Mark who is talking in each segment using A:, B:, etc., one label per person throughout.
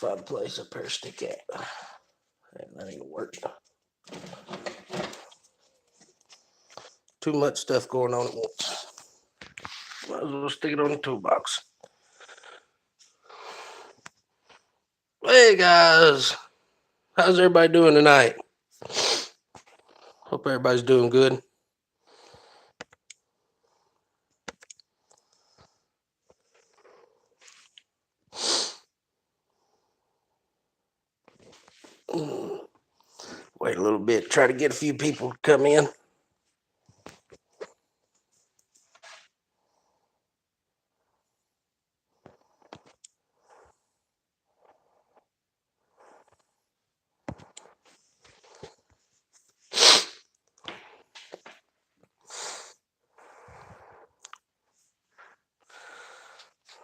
A: find a place up here to stick at. That ain't gonna work. Too much stuff going on at once. Might as well stick it on the toolbox. Hey guys, how's everybody doing tonight? Hope everybody's doing good. Wait a little bit, try to get a few people to come in.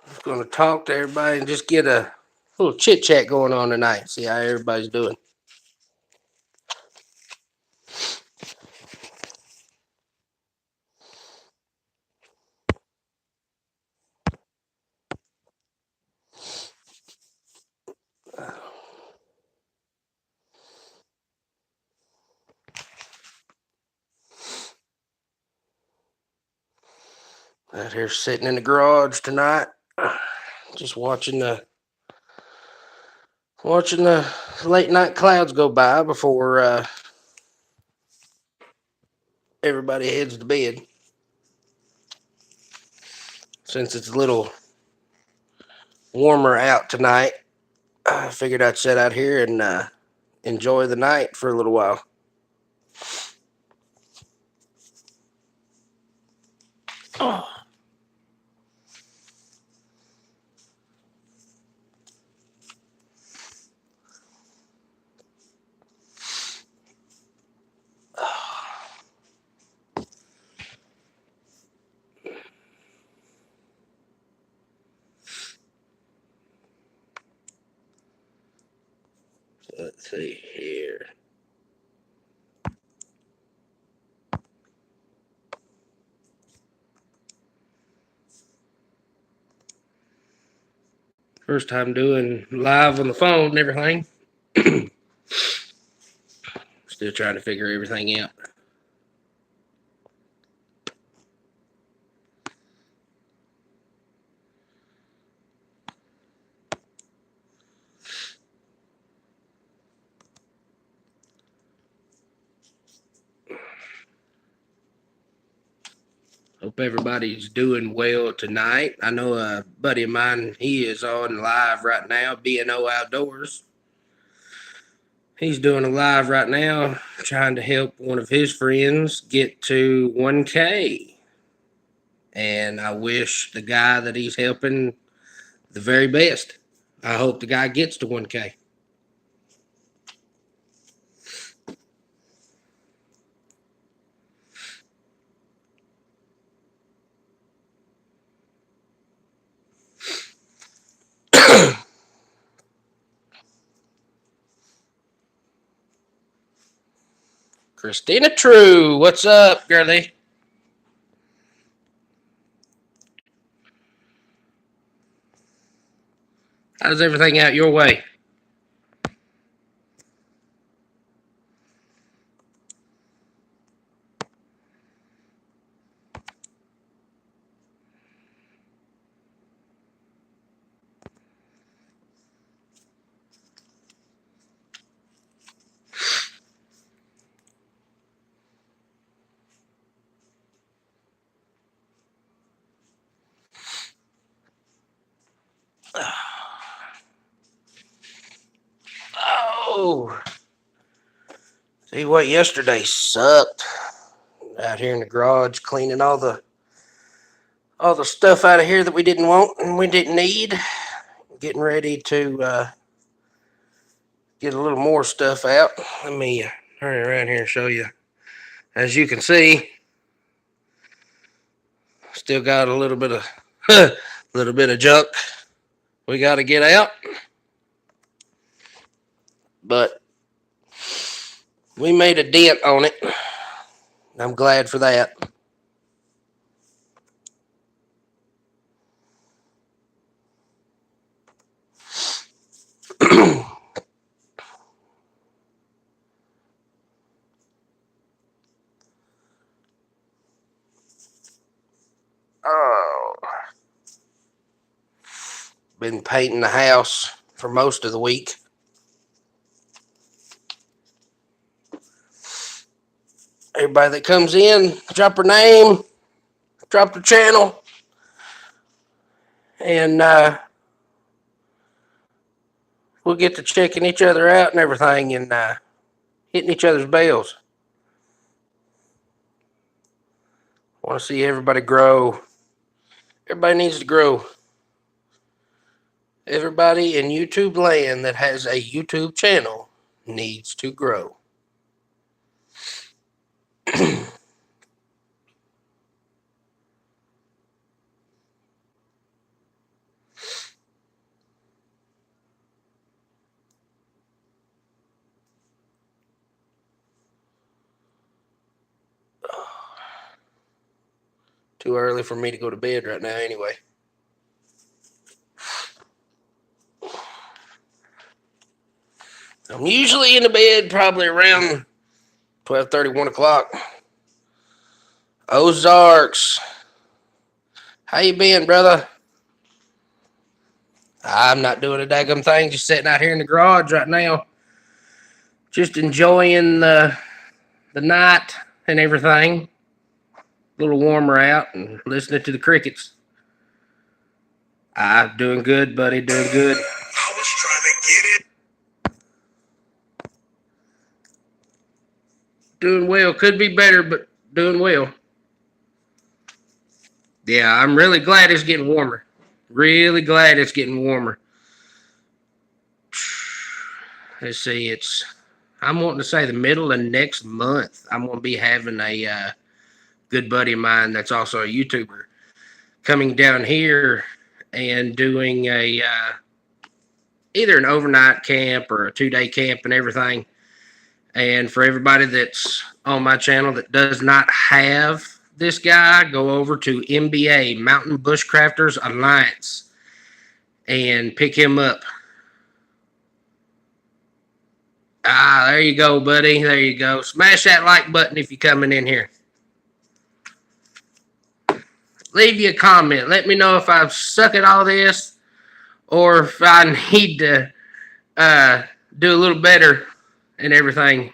A: Just going to talk to everybody and just get a little chit chat going on tonight. See how everybody's doing. Out here sitting in the garage tonight, just watching the late night clouds go by before everybody heads to bed. Since it's a little warmer out tonight, I figured I'd sit out here and enjoy the night for a little while. Oh. Let's see here. First time doing live on the phone and everything. Still trying to figure everything out. Hope everybody's doing well tonight. I know a buddy of mine, he is on live right now, B&O Outdoors. He's doing a live right now, trying to help one of his friends get to 1K. And I wish the guy that he's helping the very best. I hope the guy gets to 1K. Christina True, what's up, girlie? How's everything out your way? Oh, see what? Yesterday sucked. Out here in the garage, cleaning all the stuff out of here that we didn't want and we didn't need. Getting ready to get a little more stuff out. Let me turn around here and show you. As you can see, still got a little bit of junk we got to get out, but we made a dent on it. I'm glad for that. Been painting the house for most of the week. Everybody that comes in, drop her name, drop the channel, and we'll get to checking each other out and everything, and hitting each other's bells. I want to see everybody grow. Everybody needs to grow. Everybody in YouTube land that has a YouTube channel needs to grow. Too early for me to go to bed right now anyway. I'm usually in the bed probably around 12:30, 1 o'clock. Ozarks. How you been, brother? I'm not doing a daggum thing. Just sitting out here in the garage right now. Just enjoying the night and everything. A little warmer out and listening to the crickets. I'm doing good, buddy. Doing good.
B: I was trying to get it.
A: Doing well. Could be better, but doing well. Yeah, I'm really glad it's getting warmer. Really glad it's getting warmer. Let's see, I'm wanting to say the middle of next month, I'm going to be having a good buddy of mine that's also a YouTuber coming down here and doing either an overnight camp or a 2-day camp and everything. And for everybody that's on my channel that does not have this guy, go over to MBA, Mountain Bushcrafters Alliance, and pick him up. There you go, buddy. There you go. Smash that like button if you're coming in here. Leave you a comment. Let me know if I've suck at all this or if I need to do a little better and everything.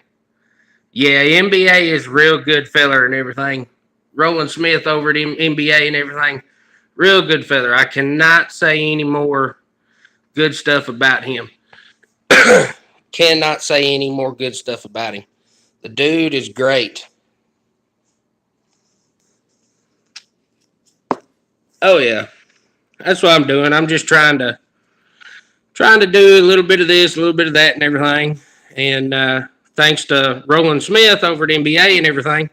A: Yeah, NBA is real good feller and everything. Roland Smith over at NBA and everything. Real good feller. I cannot say any more good stuff about him. Cannot say any more good stuff about him. The dude is great. Oh yeah, that's what I'm doing. I'm just trying to do a little bit of this, a little bit of that, and everything. And thanks to Roland Smith over at NBA and everything,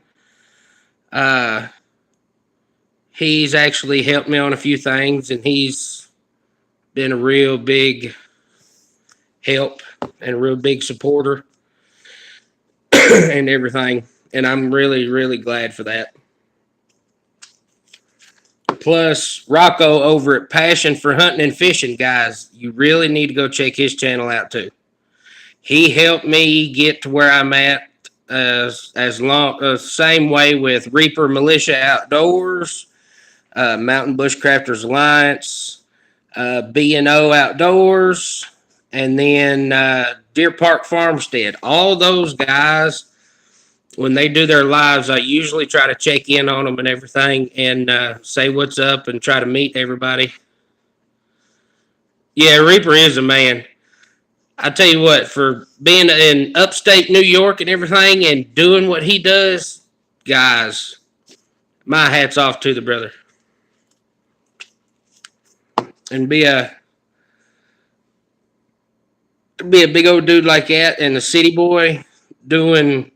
A: he's actually helped me on a few things, and he's been a real big help and a real big supporter and everything. And I'm really, really glad for that. Plus, Rocco over at Passion for Hunting and Fishing, guys, you really need to go check his channel out too. He helped me get to where I'm at. Same way with Reaper Militia Outdoors, Mountain Bushcrafters Alliance, B&O Outdoors, and then Deer Park Farmstead. All those guys, when they do their lives, I usually try to check in on them and everything and say what's up and try to meet everybody. Yeah, Reaper is a man. I tell you what, for being in upstate New York and everything and doing what he does, guys, my hat's off to the brother. And be a big old dude like that and a city boy doing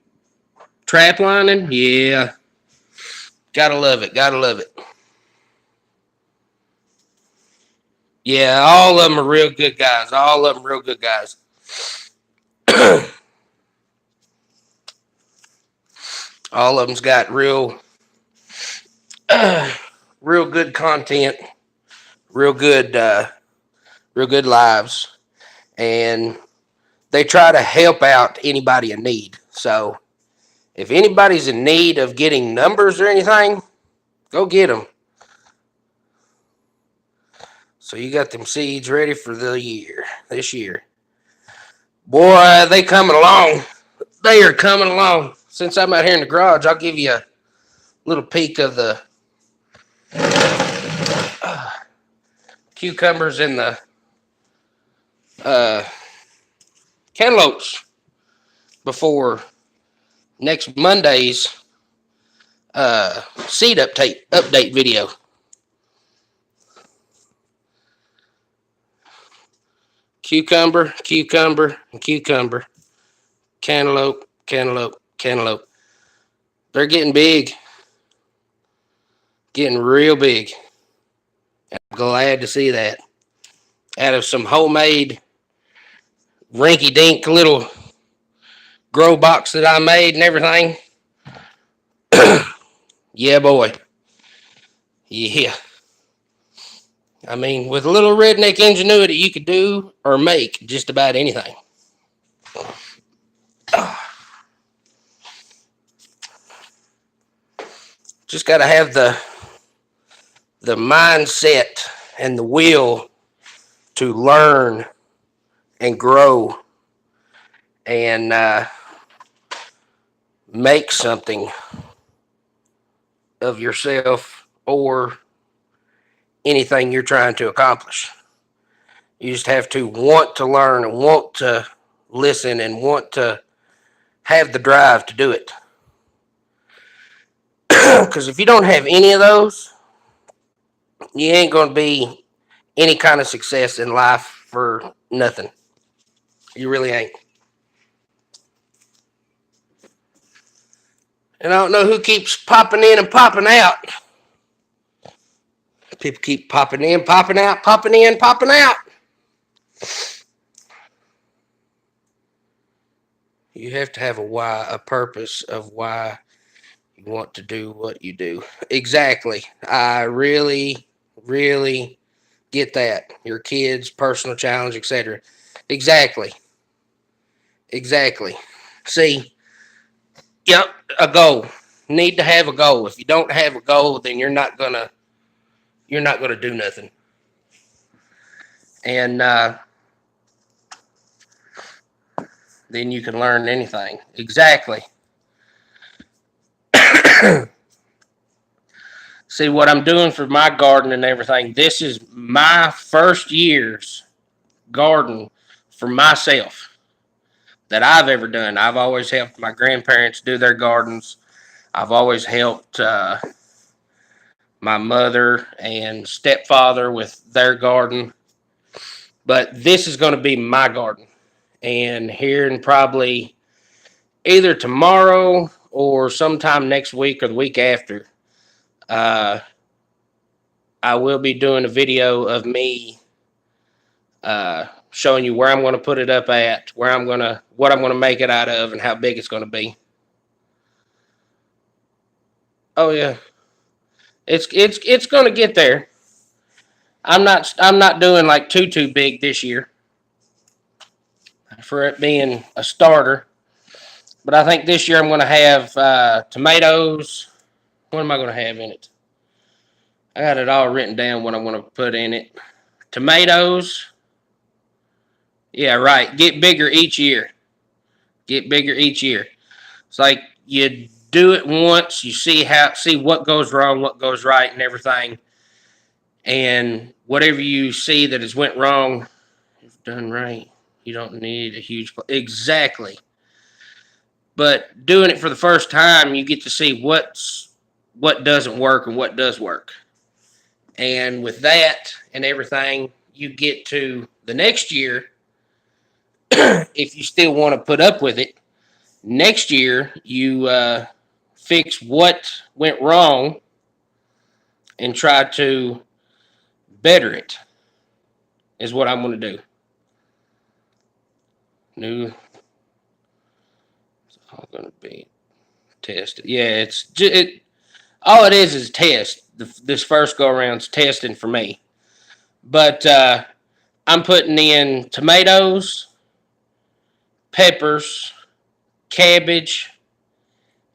A: trap lining, yeah. Gotta love it. Gotta love it. Yeah, all of them are real good guys. All of them real good guys. All of them's got real good content, real good lives, and they try to help out anybody in need. So if anybody's in need of getting numbers or anything, go get them. So you got them seeds ready for this year. Boy, they coming along. They are coming along. Since I'm out here in the garage, I'll give you a little peek of the cucumbers and the cantaloupes before next Monday's seed update video. Cucumber, and cucumber. Cantaloupe. They're getting big. Getting real big. I'm glad to see that. Out of some homemade rinky-dink little grow box that I made and everything. Yeah, boy. Yeah. I mean, with a little redneck ingenuity, you could do or make just about anything. Just got to have the mindset and the will to learn and grow and make something of yourself or anything you're trying to accomplish. You just have to want to learn and want to listen and want to have the drive to do it. Because if you don't have any of those, you ain't going to be any kind of success in life for nothing. You really ain't. And I don't know who keeps popping in and popping out. People keep popping in, popping out, popping in, popping out. You have to have a why, a purpose of why you want to do what you do. Exactly. I really, really get that. Your kids, personal challenge, etc. Exactly. See, yep, a goal. Need to have a goal. If you don't have a goal, then you're not gonna do nothing. And then you can learn anything. Exactly. See what I'm doing for my garden and everything. This is my first year's garden for myself that I've ever done. I've always helped my grandparents do their gardens. I've always helped my mother and stepfather with their garden. But this is going to be my garden. And here in probably either tomorrow or sometime next week or the week after, I will be doing a video of me showing you where I'm going to put it up at, what I'm going to make it out of, and how big it's going to be. Oh yeah, it's going to get there. I'm not doing like too big this year for it being a starter, but I think this year I'm going to have tomatoes. What am I going to have in it? I got it all written down what I'm going to put in it. Tomatoes. Yeah, right. Get bigger each year. It's like you do it once, you see what goes wrong, what goes right, and everything. And whatever you see that has went wrong, if done right, you don't need a huge exactly. But doing it for the first time, you get to see what doesn't work and what does work. And with that and everything, you get to the next year. If you still want to put up with it, next year you fix what went wrong and try to better it, is what I'm going to do. It's all going to be tested. Yeah, all it is test. This first go around's testing for me. But I'm putting in tomatoes, peppers, cabbage,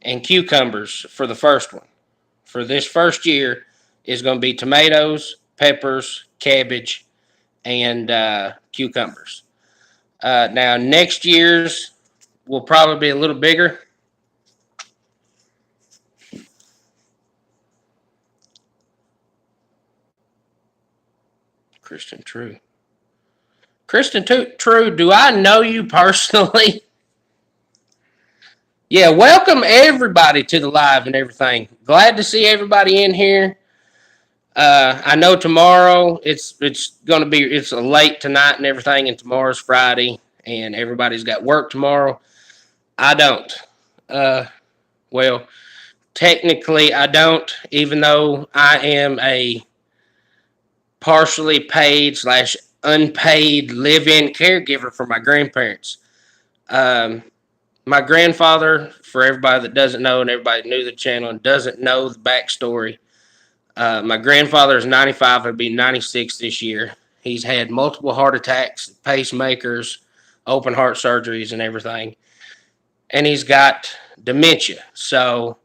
A: and cucumbers for the first one. For this first year is going to be tomatoes, peppers, cabbage, and cucumbers. Now, next year's will probably be a little bigger. Kristen True. Kristen True, do I know you personally? Yeah, welcome everybody to the live and everything. Glad to see everybody in here. I know tomorrow it's gonna be it's a late tonight and everything, and tomorrow's Friday, and everybody's got work tomorrow. I don't. Well, technically I don't, even though I am a partially paid / unpaid live-in caregiver for my grandparents. My grandfather, for everybody that doesn't know and everybody new to the channel and doesn't know the backstory, my grandfather is 95. He'll be 96 this year. He's had multiple heart attacks, pacemakers, open heart surgeries, and everything. And he's got dementia. So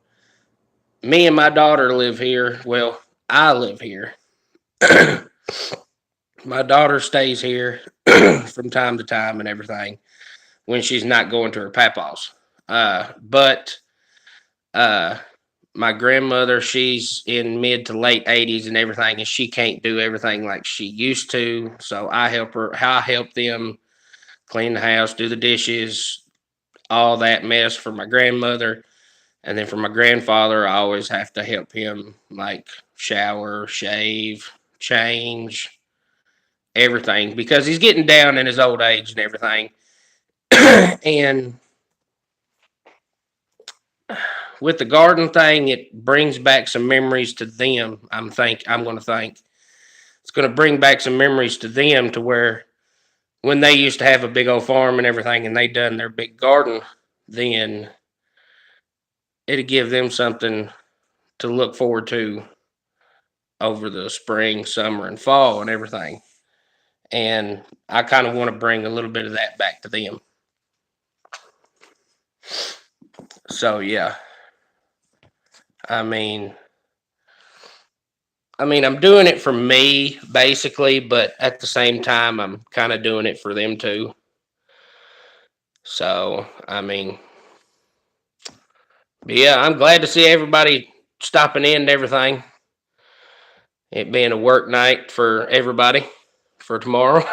A: me and my daughter live here. Well, I live here. My daughter stays here from time to time and everything when she's not going to her papa's. But my grandmother, she's in mid to late 80s and everything, and she can't do everything like she used to. So I help her. I help them clean the house, do the dishes, all that mess for my grandmother. And then for my grandfather, I always have to help him like shower, shave, change, everything, because he's getting down in his old age and everything. And with the garden thing, it brings back some memories to them. I'm going to think it's going to bring back some memories to them to where when they used to have a big old farm and everything, and they done their big garden, then it'd give them something to look forward to over the spring, summer, and fall and everything. And I kind of want to bring a little bit of that back to them. So yeah. I mean, I'm doing it for me basically, but at the same time, I'm kind of doing it for them too. So, yeah, I'm glad to see everybody stopping in and everything. It being a work night for everybody for tomorrow.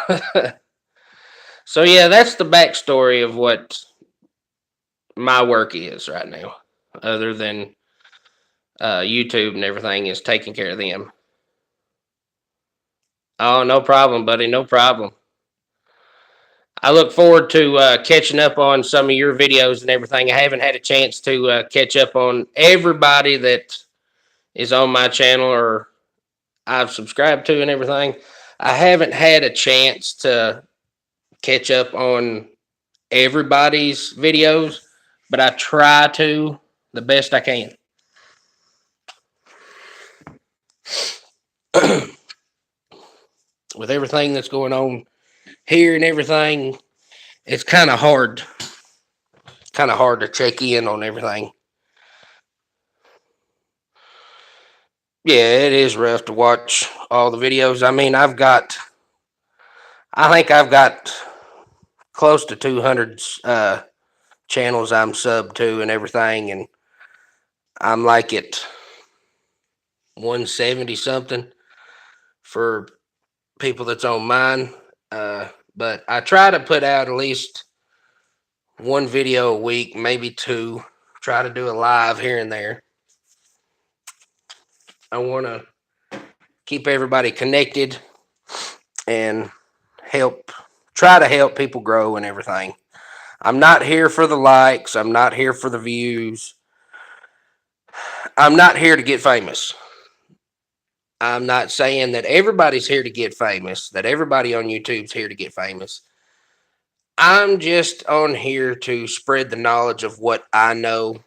A: So, yeah, that's the backstory of what my work is right now, other than YouTube and everything, is taking care of them. Oh, no problem, buddy. No problem. I look forward to catching up on some of your videos and everything. I haven't had a chance to catch up on everybody that is on my channel or I've subscribed to and everything. I haven't had a chance to catch up on everybody's videos, but I try to the best I can. With everything that's going on here and everything, it's kind of hard to check in on everything. Yeah, it is rough to watch all the videos. I think I've got close to 200 channels I'm subbed to and everything, and I'm like at 170 something for people that's on mine. But I try to put out at least one video a week, maybe two. Try to do a live here and there. I want to keep everybody connected and try to help people grow and everything. I'm not here for the likes. I'm not here for the views. I'm not here to get famous. I'm not saying that everybody's here to get famous, that everybody on YouTube's here to get famous. I'm just on here to spread the knowledge of what I know,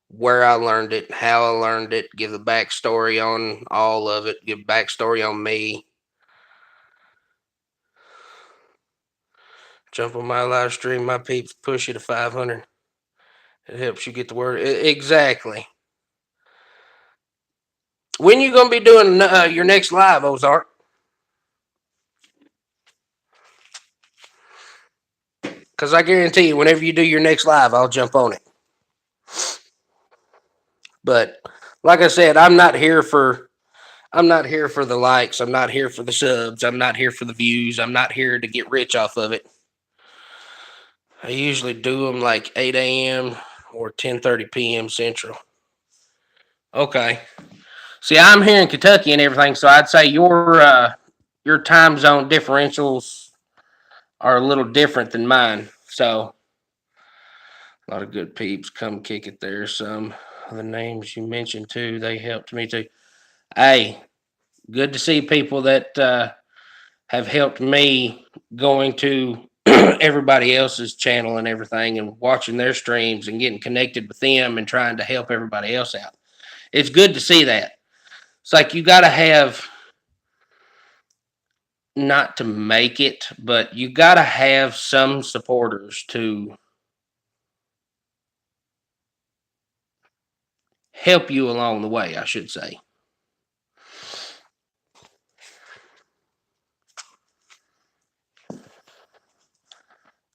A: where I learned it, how I learned it, give the backstory on all of it, give backstory on me. Jump on my live stream, my peeps, push you to 500. It helps you get the word. Exactly. When you gonna be doing your next live, Ozark? Because I guarantee you, whenever you do your next live, I'll jump on it. But like I said, I'm not here for the likes. I'm not here for the subs. I'm not here for the views. I'm not here to get rich off of it. I usually do them like 8 a.m. or 10:30 p.m. Central. Okay. See, I'm here in Kentucky and everything, so I'd say your time zone differentials are a little different than mine. So a lot of good peeps come kick it there. Some of the names you mentioned too, they helped me too. Hey, good to see people that have helped me going to everybody else's channel and everything and watching their streams and getting connected with them and trying to help everybody else out. It's good to see that. It's like you got to have, not to make it, but you got to have some supporters to help you along the way, I should say.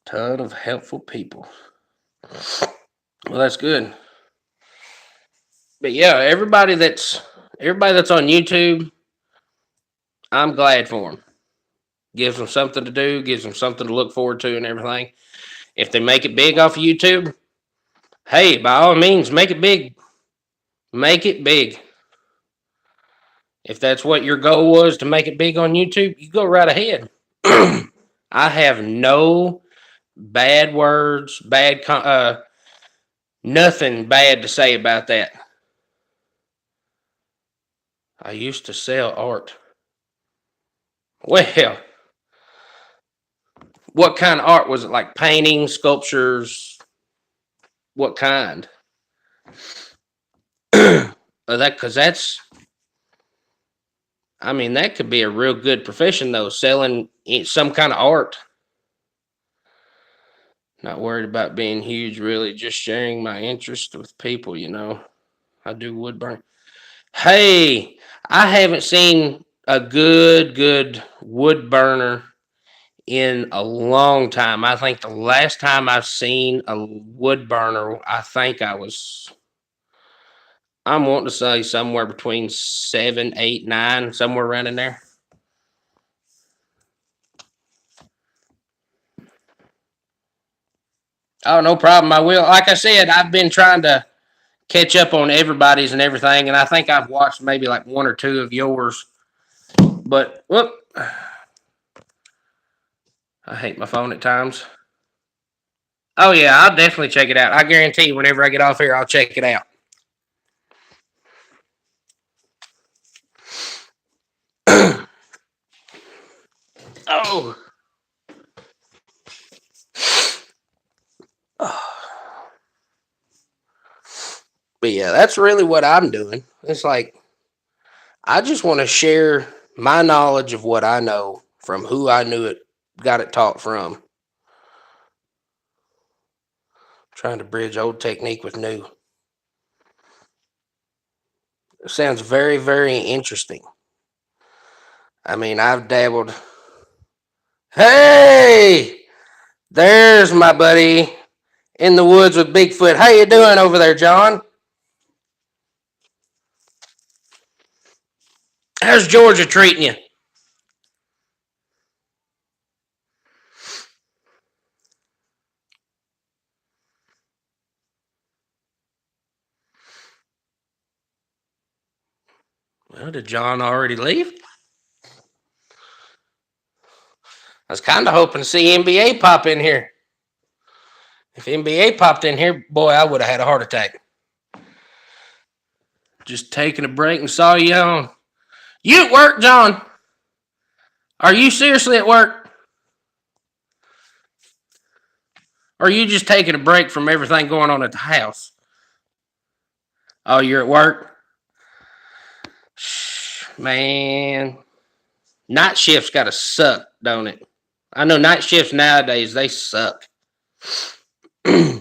A: Ton of helpful people. Well, that's good. But yeah, everybody that's on YouTube, I'm glad for them. Gives them something to do, gives them something to look forward to, and everything. If they make it big off of YouTube, hey, by all means, make it big. Make it big. If that's what your goal was, to make it big on YouTube, you go right ahead. I have no bad words, nothing bad to say about that. I used to sell art. Well, what kind of art was it? Like paintings, sculptures? What kind? Because I mean, that could be a real good profession though, selling some kind of art. Not worried about being huge, really, just sharing my interest with people, I do wood burn. Hey, I haven't seen a good wood burner in a long time. I think the last time I've seen a wood burner, I'm wanting to say somewhere between 7, 8, 9, somewhere around in there. Oh, no problem. I will. Like I said, I've been trying to catch up on everybody's and everything, and I think I've watched maybe like one or two of yours. But whoop, I hate my phone at times. Oh yeah, I'll definitely check it out. I guarantee you, whenever I get off here, I'll check it out. Oh. But yeah, that's really what I'm doing. It's like I just want to share my knowledge of what I know from who I knew it, got it taught from. Trying to bridge old technique with new. It sounds very, very interesting. I mean, I've dabbled. Hey, there's my buddy in the woods with Bigfoot. How you doing over there, John? How's Georgia treating you? Well, did John already leave? I was kind of hoping to see NBA pop in here. If NBA popped in here, boy, I would have had a heart attack. Just taking a break and saw you on. You at work, John? Are you seriously at work? Or are you just taking a break from everything going on at the house? Oh, you're at work? Man, night shifts gotta suck, don't it? I know night shifts nowadays, they suck. Yeah,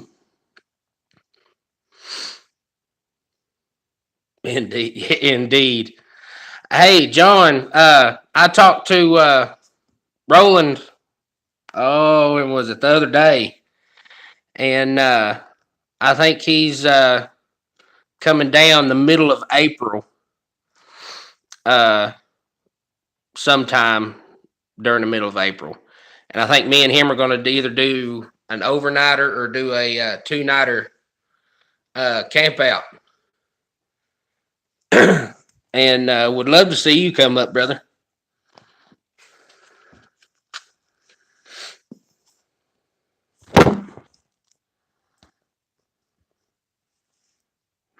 A: Indeed. Hey, John, I talked to Roland. Oh, when was it? The other day. And I think he's coming down the middle of April, uh, sometime during the middle of April. And I think me and him are going to either do an overnighter or do a two-nighter camp out. And would love to see you come up, brother.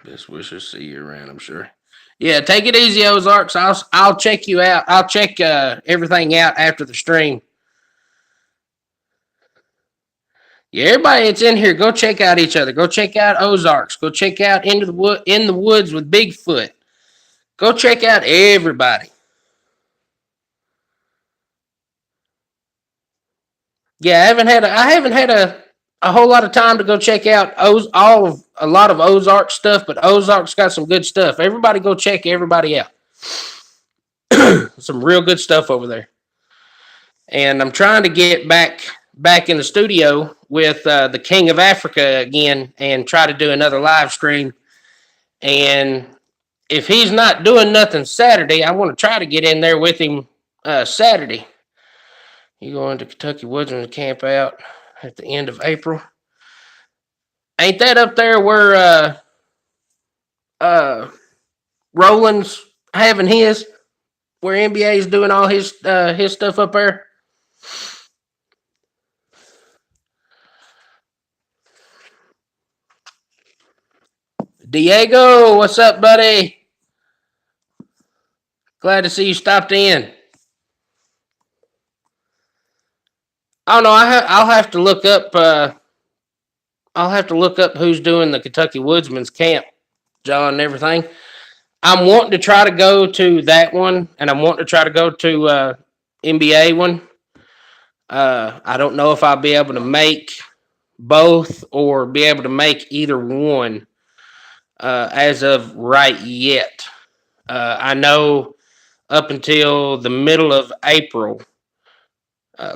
A: Best wishes, see you around, I'm sure. Yeah, take it easy, Ozarks. I'll check you out. I'll check everything out after the stream. Yeah, everybody that's in here, go check out each other. Go check out Ozarks. Go check out Into the Wood in the Woods with Bigfoot. Go check out everybody. Yeah, I haven't had a whole lot of time to go check out a lot of Ozark stuff, but Ozark's got some good stuff. Everybody go check everybody out. Some real good stuff over there. And I'm trying to get back in the studio with the King of Africa again and try to do another live stream. And if he's not doing nothing Saturday, I want to try to get in there with him Saturday. You going to Kentucky Woodsman to camp out at the end of April? Ain't that up there where Roland's having his? Where NBA is doing all his stuff up there? Diego, what's up, buddy? Glad to see you stopped in. Oh no, I'll have to look up. I'll have to look up who's doing the Kentucky Woodsman's camp, John, and everything. I'm wanting to try to go to that one, and I'm wanting to try to go to NBA one. I don't know if I'll be able to make both or be able to make either one as of right yet. I know up until the middle of April,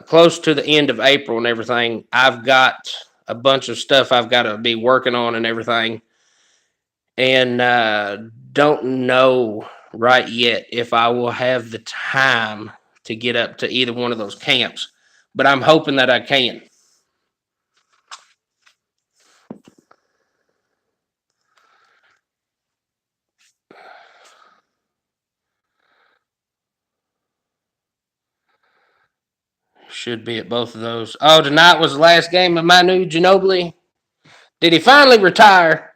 A: close to the end of April and everything, I've got a bunch of stuff I've got to be working on and everything. And don't know right yet if I will have the time to get up to either one of those camps. But I'm hoping that I can. Should be at both of those. Oh, tonight was the last game of Manu Ginobili. Did he finally retire?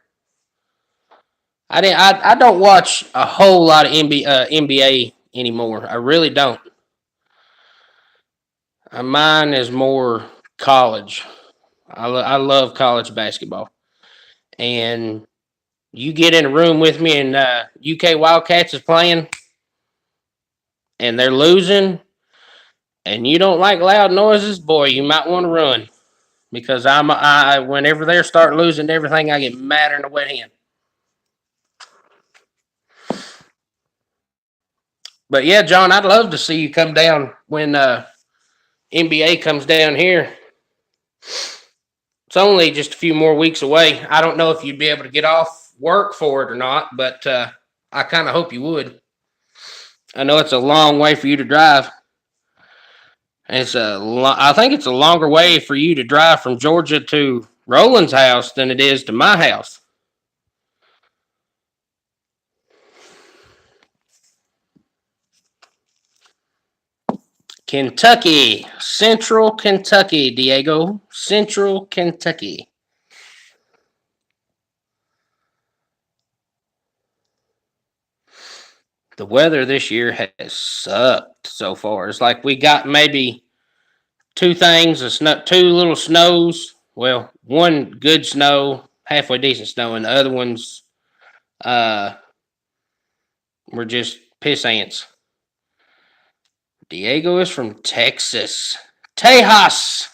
A: I don't watch a whole lot of NBA anymore. I really don't. Mine is more college. I love college basketball. And you get in a room with me and UK Wildcats is playing and they're losing and you don't like loud noises, boy, you might want to run. Because whenever they start losing everything, I get madder than a wet hen. But yeah, John, I'd love to see you come down when NBA comes down here. It's only just a few more weeks away. I don't know if you'd be able to get off work for it or not, but I kind of hope you would. I know it's a long way for you to drive. And I think it's a longer way for you to drive from Georgia to Roland's house than it is to my house. Kentucky, Central Kentucky, Diego, Central Kentucky. The weather this year has sucked so far. It's like we got maybe two things, two little snows. Well, one good snow, halfway decent snow, and the other ones were just piss ants. Diego is from Texas. Tejas.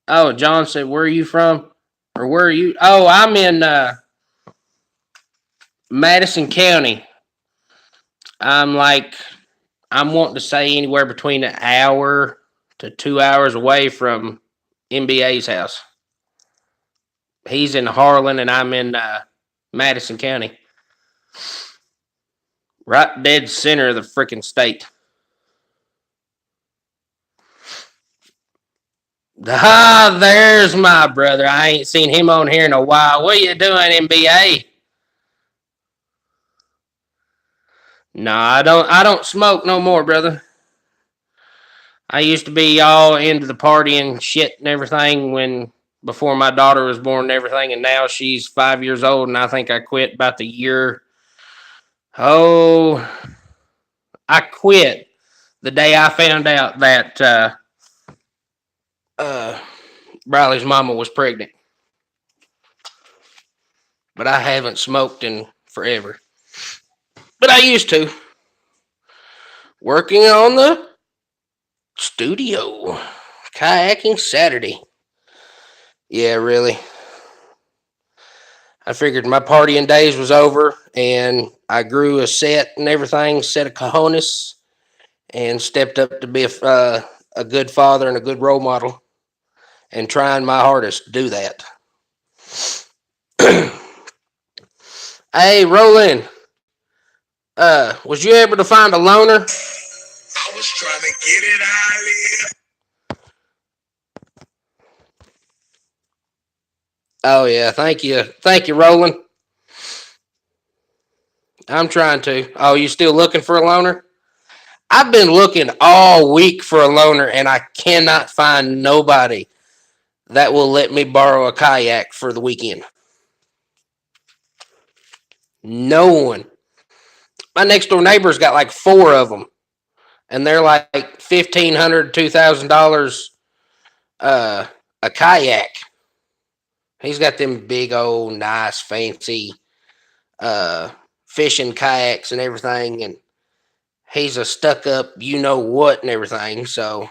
A: Oh, John said, where are you from? Or where are you? Oh, I'm in Madison County. I'm like, I'm wanting to say anywhere between an hour to 2 hours away from NBA's house. He's in Harlan and I'm in Madison County. Right dead center of the freaking state. Ah, there's my brother. I ain't seen him on here in a while. What you doing, NBA? No, I don't smoke no more, brother. I used to be all into the party and shit and everything when before my daughter was born and everything, and now she's 5 years old, and I think I quit about the year. Oh, I quit the day I found out that uh, Briley's mama was pregnant. But I haven't smoked in forever. But I used to. Working on the studio. Kayaking Saturday. Yeah, really. I figured my partying days was over and I grew a set and everything, set of cojones, and stepped up to be a good father and a good role model and trying my hardest to do that. Hey, Roland, was you able to find a loaner?
B: I was trying to get it out here.
A: Oh yeah, thank you, Roland. I'm trying to. Oh, you still looking for a loaner? I've been looking all week for a loaner, and I cannot find nobody that will let me borrow a kayak for the weekend. No one. My next door neighbor's got like four of them, and they're like $1,500, $2,000 uh, a kayak. He's got them big old nice fancy uh, fishing kayaks and everything, and he's a stuck up you know what and everything. So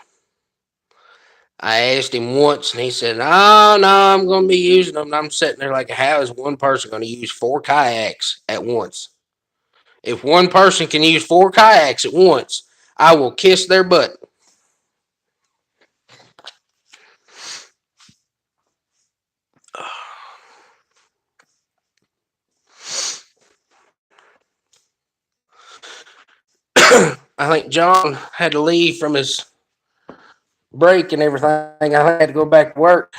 A: I asked him once, and he said, "Oh no, I'm going to be using them." And I'm sitting there like, "How is one person going to use four kayaks at once? If one person can use four kayaks at once, I will kiss their butt." I think John had to leave from his break and everything. I had to go back to work.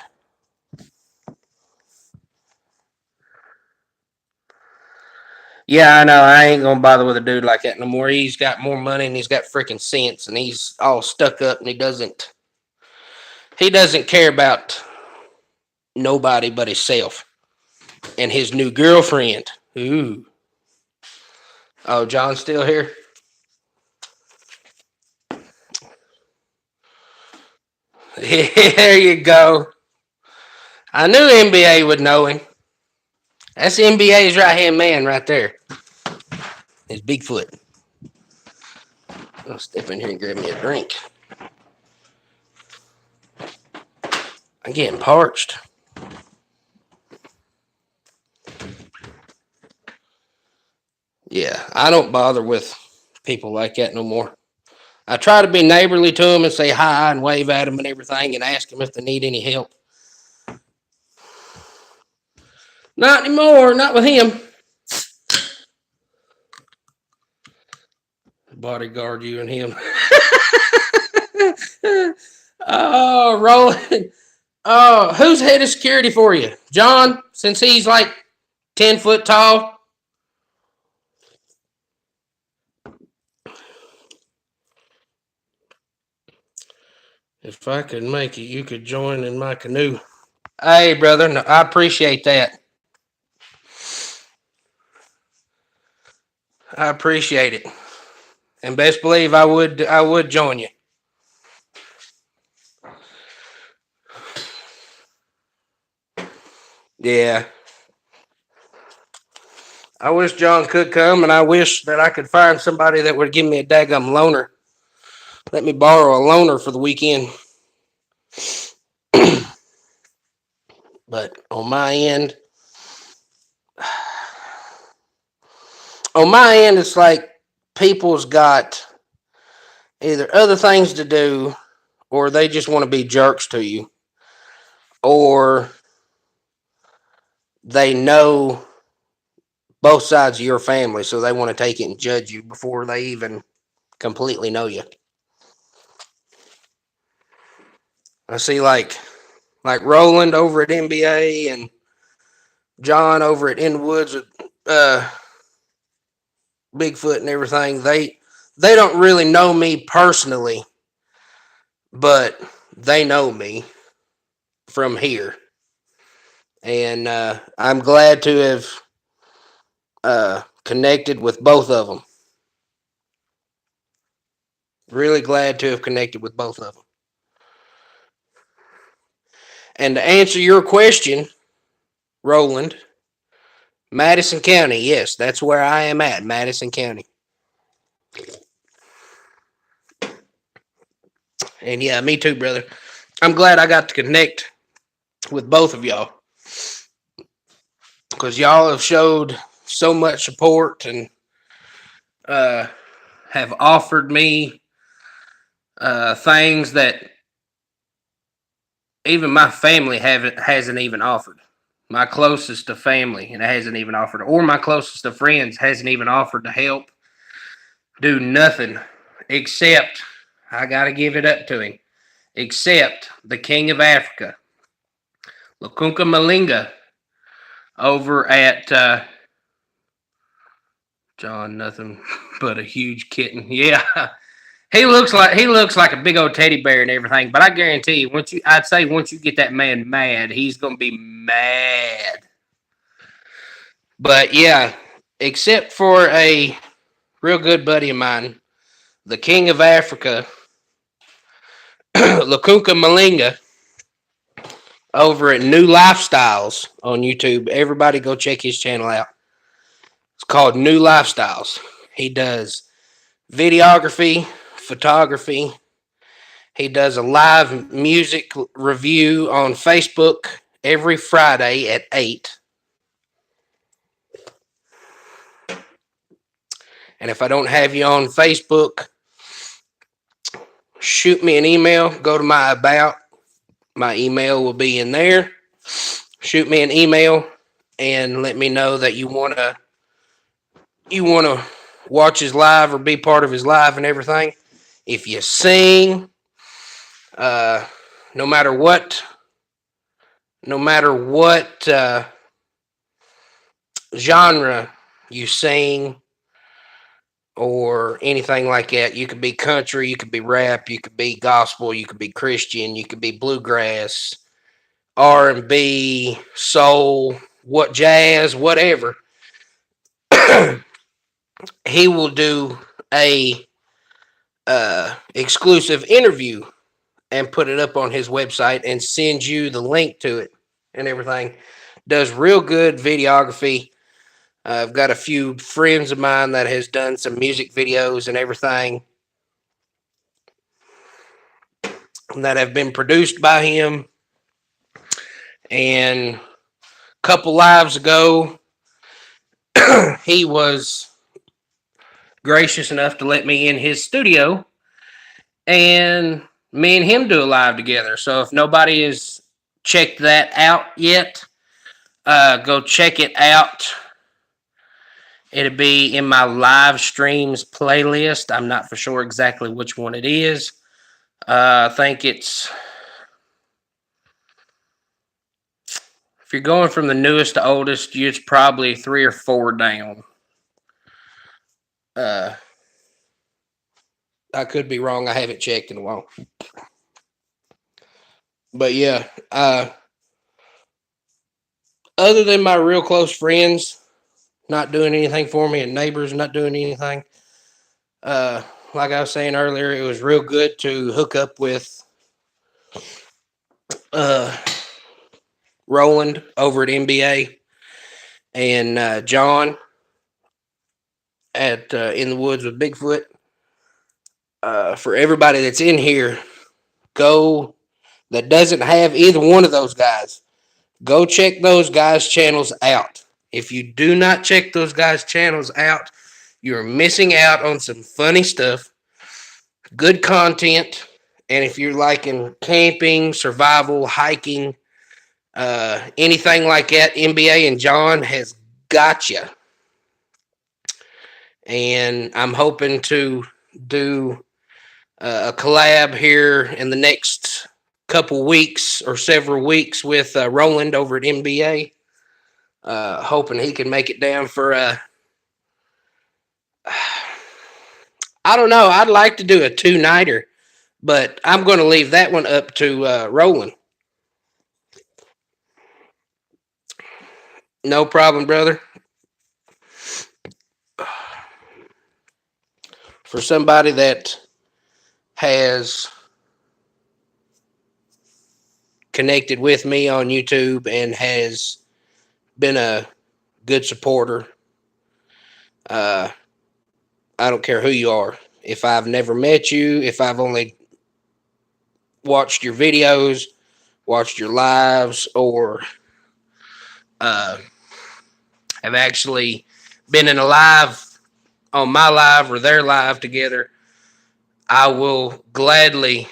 A: Yeah, I know. I ain't gonna bother with a dude like that no more. He's got more money and he's got freaking sense, and he's all stuck up, and he doesn't care about nobody but himself and his new girlfriend. Ooh. Oh, John's still here. There you go. I knew NBA would know him. That's NBA's right hand man right there. It's Bigfoot. I'll step in here and grab me a drink. I'm getting parched. Yeah, I don't bother with people like that no more. I try to be neighborly to them and say hi and wave at them and everything and ask them if they need any help. Not anymore, not with him. Bodyguard you and him. Oh, Roland. Oh, who's head of security for you? John, since he's like 10 foot tall. If I could make it, you could join in my canoe. Hey, brother, no, I appreciate that. I appreciate it. And best believe I would join you. Yeah. I wish John could come, and I wish that I could find somebody that would give me a daggum loaner. Let me borrow a loaner for the weekend. But on my end, on my end, it's like people's got either other things to do or they just want to be jerks to you, or they know both sides of your family, so they want to take it and judge you before they even completely know you. I see like Roland over at NBA and John over at In the Woods with Bigfoot and everything. They don't really know me personally, but they know me from here, and I'm glad to have connected with both of them. Really glad to have connected with both of them. And to answer your question, Roland, Madison County, yes, that's where I am at, Madison County. And yeah, me too, brother. I'm glad I got to connect with both of y'all because y'all have showed so much support and have offered me things that even my family hasn't even offered. My closest to family and hasn't even offered, or my closest to friends hasn't even offered to help. Do nothing except I gotta give it up to him. Except the King of Africa, Lukunka Malinga, over at John, nothing but a huge kitten. Yeah, he looks like a big old teddy bear and everything. But I guarantee you, I'd say once you get that man mad, he's gonna be mad. But yeah, except for a real good buddy of mine, the King of Africa, Lukunka Malinga, over at New Lifestyles on YouTube. Everybody go check his channel out. It's called New Lifestyles. He does videography, photography. He does a live music review on Facebook every Friday at 8. And if I don't have you on Facebook, shoot me an email. Go to my About. My email will be in there. Shoot me an email and let me know that you want to watch his live or be part of his live and everything. If you sing, no matter what genre you sing or anything like that, you could be country, you could be rap, you could be gospel, you could be Christian, you could be bluegrass, R&B, soul, jazz, whatever. He will do a exclusive interview and put it up on his website and send you the link to it and everything. Does real good videography. I've got a few friends of mine that has done some music videos and everything that have been produced by him. And a couple lives ago, he was gracious enough to let me in his studio and me and him do a live together. So if nobody has checked that out yet, go check it out. It'll be in my live streams playlist. I'm not for sure exactly which one it is. I think it's, if you're going from the newest to oldest, it's probably 3 or 4 down. I could be wrong. I haven't checked in a while. But yeah, other than my real close friends not doing anything for me and neighbors not doing anything, like I was saying earlier, it was real good to hook up with Roland over at NBA and John at In the Woods with Bigfoot. For everybody that's in here, that doesn't have either one of those guys, go check those guys' channels out. If you do not check those guys' channels out, You're missing out on some funny stuff, good content, and if you're liking camping, survival, hiking, anything like that, NBA and John has got you. And I'm hoping to do a collab here in the next couple weeks or several weeks with Roland over at NBA. Hoping he can make it down for I don't know. I'd like to do a 2-nighter, but I'm going to leave that one up to Roland. No problem, brother. For somebody that has connected with me on YouTube and has been a good supporter, I don't care who you are. If I've never met you, if I've only watched your videos, watched your lives, or have actually been in a live on my live or their live together, I will gladly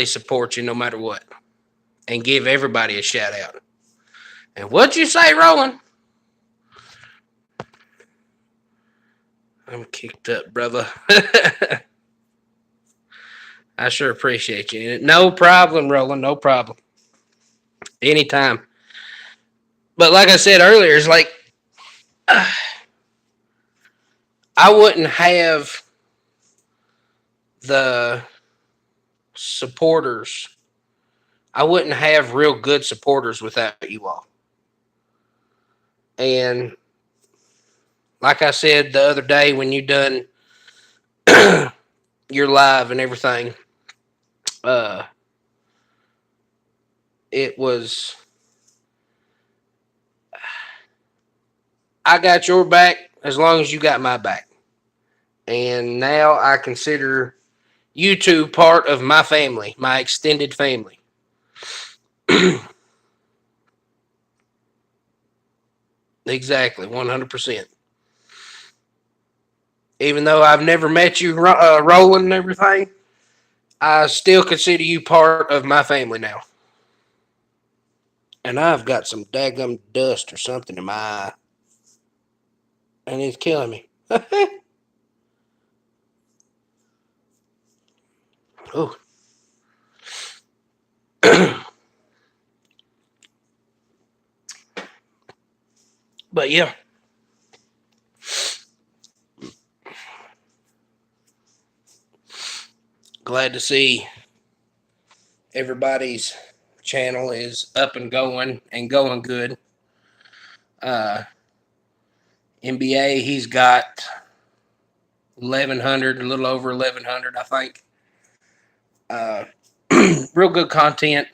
A: support you no matter what and give everybody a shout out. And what'd you say, Roland? I'm kicked up, brother. I sure appreciate you. No problem, Roland. No problem. Anytime. But like I said earlier, it's like I wouldn't have the supporters. I wouldn't have real good supporters without you all. And like I said the other day when you done your live and everything, it was I got your back as long as you got my back. And now I consider you two part of my family, my extended family. Exactly, 100%. Even though I've never met you, Roland and everything, I still consider you part of my family now. And I've got some daggum dust or something in my eye. And it's killing me. Oh. But yeah. Glad to see everybody's channel is up and going good. NBA, he's got 1,100, a little over 1,100, I think. Real good content.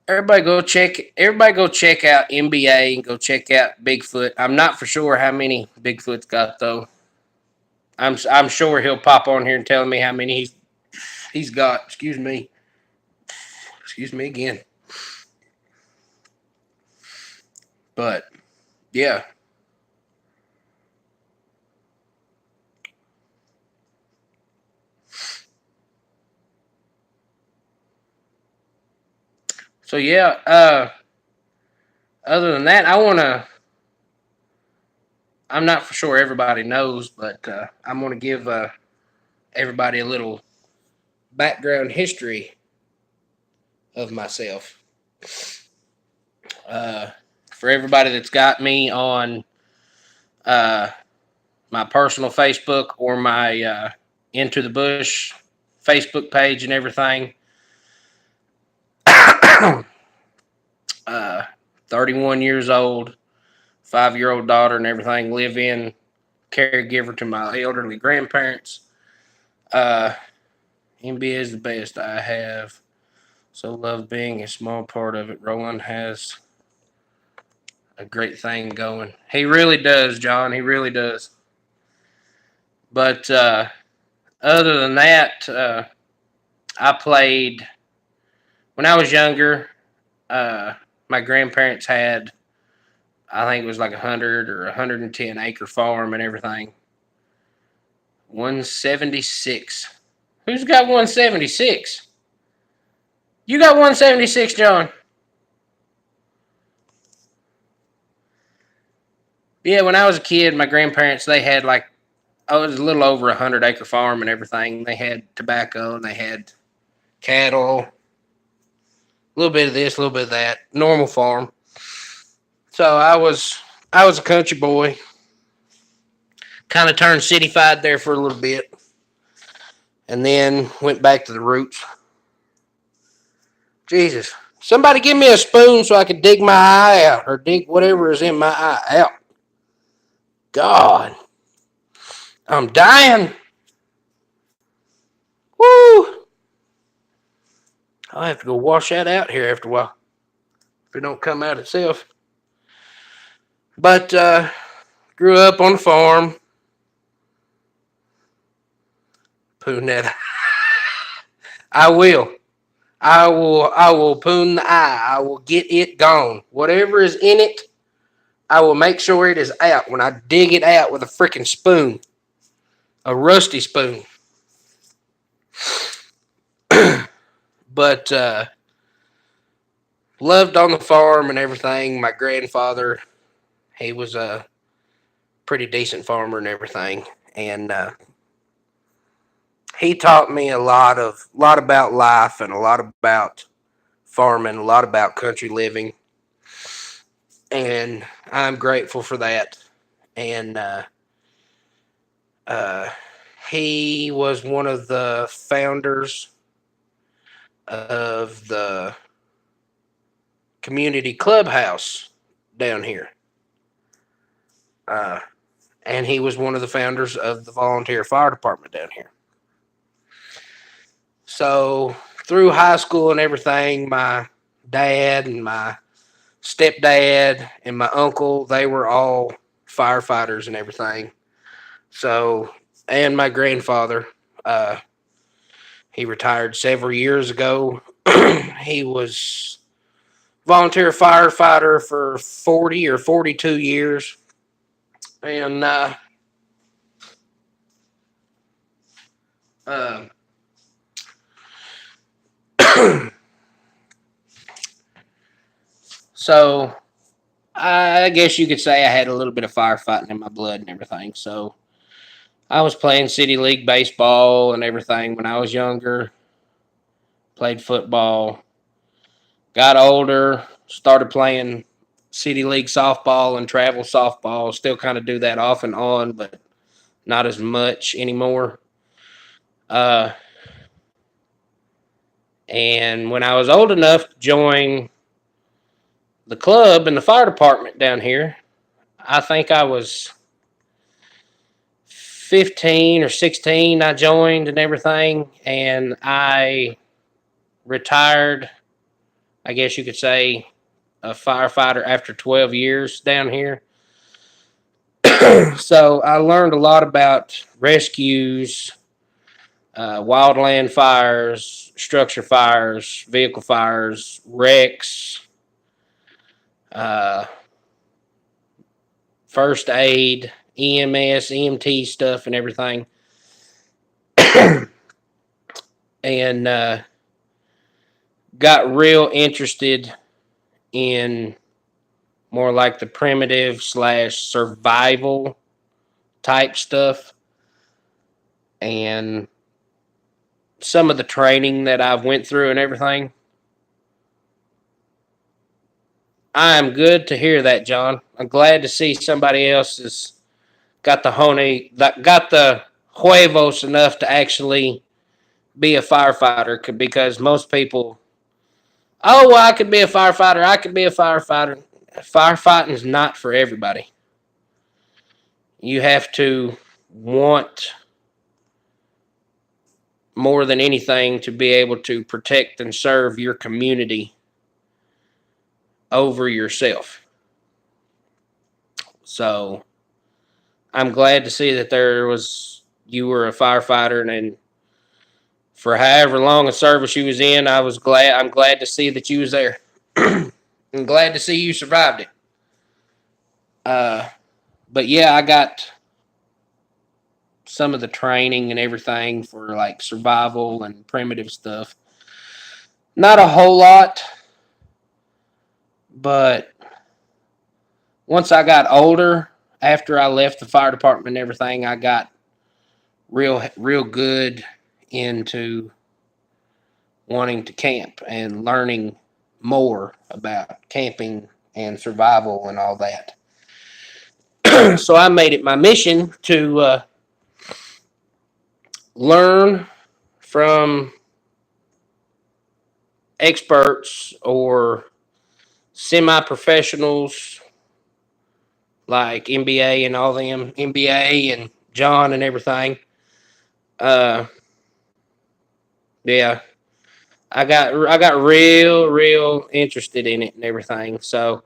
A: Everybody go check out NBA and go check out Bigfoot. I'm not for sure how many Bigfoot's got though. I'm sure he'll pop on here and tell me how many he's got. Excuse me again. But yeah. So yeah, other than that, I'm not for sure everybody knows, but I'm gonna give everybody a little background history of myself. Uh, for everybody that's got me on uh, my personal Facebook or my Into the Bush Facebook page and everything. 31 years old, 5-year-old daughter and everything, live in caregiver to my elderly grandparents. NBA is the best I have. So love being a small part of it. Roland has a great thing going. He really does, John. He really does. But other than that, I played when I was younger. My grandparents had I think it was like 100 or 110 acre farm and everything. 176. Who's got 176? You got 176, John. Yeah, when I was a kid, my grandparents, they had like, oh, it was a little over 100 acre farm and everything. They had tobacco and they had cattle, a little bit of this, a little bit of that. Normal farm. So I was a country boy. Kind of turned cityfied there for a little bit, and then went back to the roots. Jesus, somebody give me a spoon so I can dig my eye out, or dig whatever is in my eye out. God, I'm dying. Woo! I'll have to go wash that out here after a while if it don't come out itself. But grew up on the farm. Poon that. I will. I will poon the eye. I will get it gone. Whatever is in it, I will make sure it is out when I dig it out with a freaking spoon. A rusty spoon. But loved on the farm and everything. My grandfather, he was a pretty decent farmer and everything. And he taught me a lot about life and a lot about farming, a lot about country living. And I'm grateful for that. And uh, he was one of the founders of the community clubhouse down here. Uh, and he was one of the founders of the volunteer fire department down here. So through high school and everything, my dad and my stepdad and my uncle, they were all firefighters and everything. So, and my grandfather, he retired several years ago. He was volunteer firefighter for 40 or 42 years. And uh, so I guess you could say I had a little bit of firefighting in my blood and everything. So I was playing city league baseball and everything when I was younger. Played football. Got older. Started playing city league softball and travel softball. Still kind of do that off and on, but not as much anymore. Uh, and when I was old enough to join the club and the fire department down here, I think I was 15 or 16. I joined and everything, and I retired, I guess you could say, a firefighter after 12 years down here. So I learned a lot about rescues, wildland fires, structure fires, vehicle fires, wrecks, uh, first aid, EMS, EMT stuff, and everything. And got real interested in more like the primitive slash survival type stuff. And some of the training that I've went through and everything. I'm good to hear that, John. I'm glad to see somebody else has got the got the huevos enough to actually be a firefighter, because most people, oh, well, I could be a firefighter. I could be a firefighter. Firefighting is not for everybody. You have to want more than anything to be able to protect and serve your community over yourself. So I'm glad to see that you were a firefighter, and for however long a service you was in, I'm glad to see that you was there. I'm glad to see you survived it. But yeah, I got some of the training and everything for like survival and primitive stuff. Not a whole lot, but once I got older, after I left the fire department and everything, I got real good into wanting to camp and learning more about camping and survival and all that. So I made it my mission to learn from experts or semi professionals like NBA and all them, NBA and John and everything. Uh, yeah, I got real interested in it and everything. So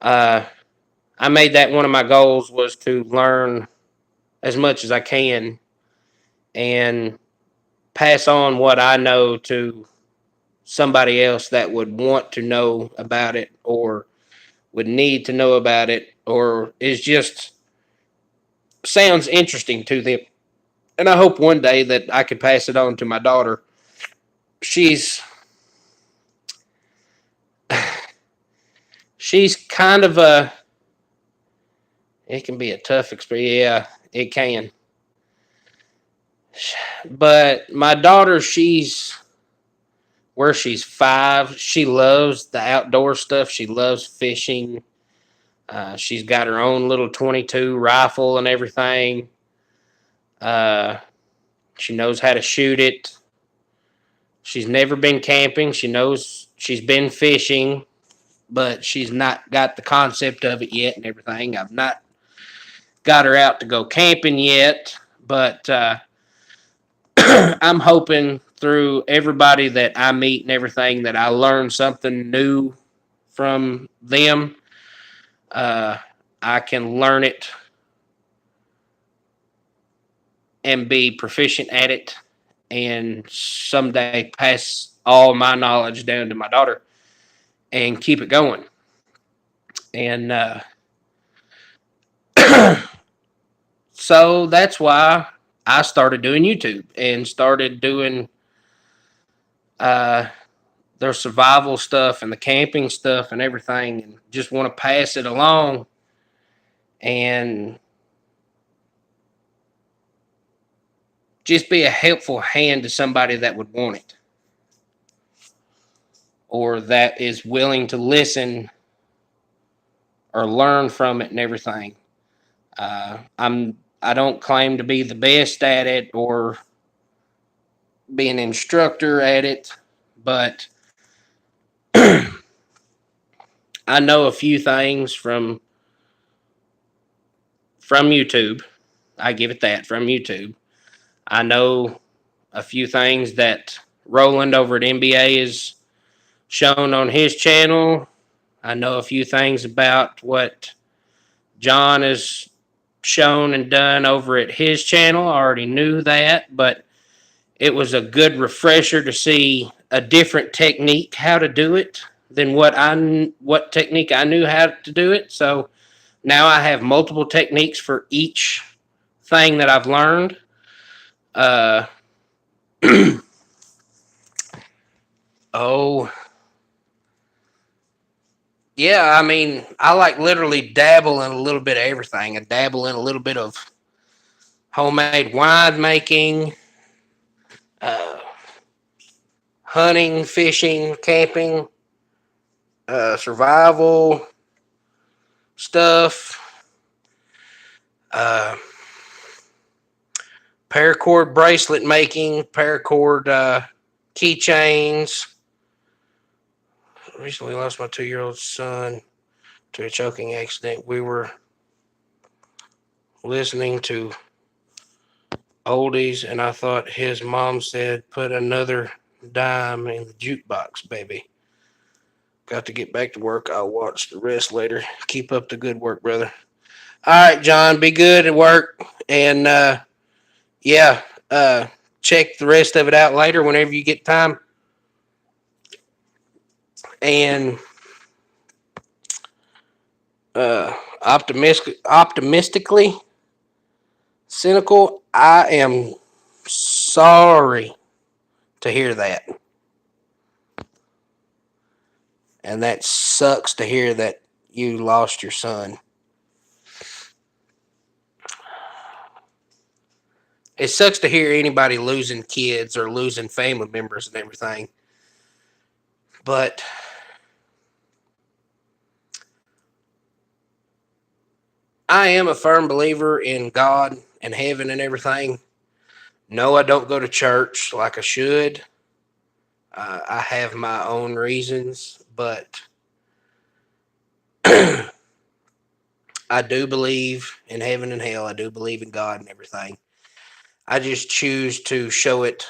A: uh, I made that one of my goals was to learn as much as I can and pass on what I know to somebody else that would want to know about it or would need to know about it or is just sounds interesting to them. And I hope one day that I could pass it on to my daughter. She's she's kind of a it can be a tough experience. Yeah, it can. But my daughter, she's 5. She loves the outdoor stuff. She loves fishing. She's got her own little 22 rifle and everything. Uh, she knows how to shoot it. She's never been camping. She knows she's been fishing, but she's not got the concept of it yet and everything. I've not got her out to go camping yet, but I'm hoping through everybody that I meet and everything that I learn something new from them. Uh, I can learn it and be proficient at it and someday pass all my knowledge down to my daughter and keep it going. And so that's why I started doing YouTube and started doing uh, their survival stuff and the camping stuff and everything, and just want to pass it along and just be a helpful hand to somebody that would want it or that is willing to listen or learn from it and everything. I don't claim to be the best at it or be an instructor at it, but I know a few things from YouTube. I give it that from YouTube. I know a few things that Roland over at NBA is shown on his channel. I know a few things about what John has shown and done over at his channel. I already knew that, but it was a good refresher to see a different technique how to do it than what technique I knew how to do it. So now I have multiple techniques for each thing that I've learned. Uh, oh, yeah. I mean, I like literally dabble in a little bit of everything. I dabble in a little bit of homemade wine making, uh, hunting, fishing, camping, survival stuff, uh, paracord bracelet making, paracord keychains. Recently lost my 2-year-old son to a choking accident. We were listening to oldies, and I thought his mom said, "Put another dime in the jukebox, baby." Got to get back to work. I'll watch the rest later. Keep up the good work, brother. All right, John, be good at work. And yeah, check the rest of it out later whenever you get time. And optimistically cynical, I am sorry to hear that. And that sucks to hear that you lost your son. It sucks to hear anybody losing kids or losing family members and everything. But I am a firm believer in God and heaven and everything. No, I don't go to church like I should. I have my own reasons, but I do believe in heaven and hell. I do believe in God and everything. I just choose to show it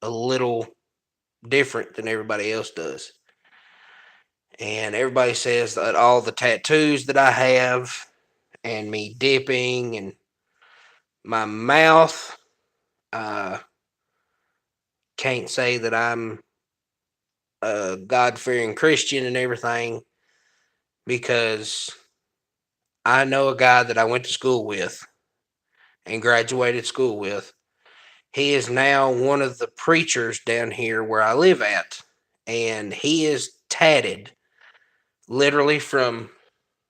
A: a little different than everybody else does. And everybody says that all the tattoos that I have and me dipping and my mouth, uh, can't say that I'm a God fearing Christian and everything because I know a guy that I went to school with and graduated school with. He is now one of the preachers down here where I live at. And he is tatted literally from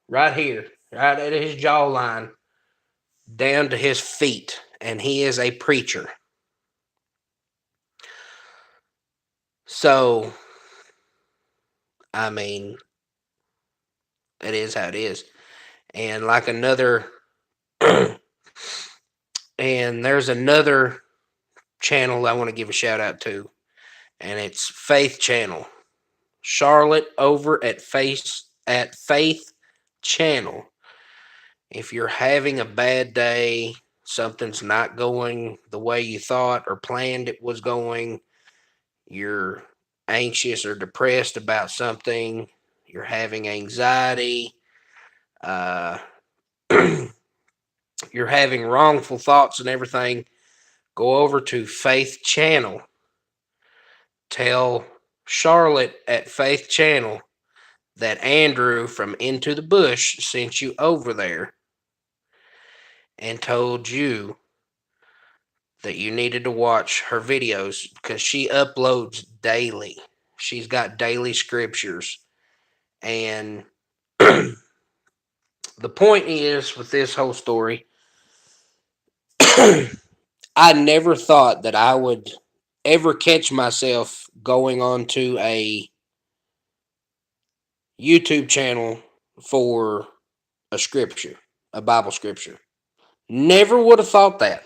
A: right here, right at his jawline, down to his feet. And he is a preacher. So, I mean, it is how it is. And like another, and there's another channel I want to give a shout out to, and it's Faith Channel. Charlotte over at Faith Channel. If you're having a bad day, something's not going the way you thought or planned it was going, you're anxious or depressed about something, you're having anxiety, uh, you're having wrongful thoughts and everything, go over to Faith Channel. Tell Charlotte at Faith Channel that Andrew from Into the Bush sent you over there and told you that you needed to watch her videos because she uploads daily. She's got daily scriptures. And the point is with this whole story, I never thought that I would ever catch myself going on to a YouTube channel for a scripture, a Bible scripture. Never would have thought that.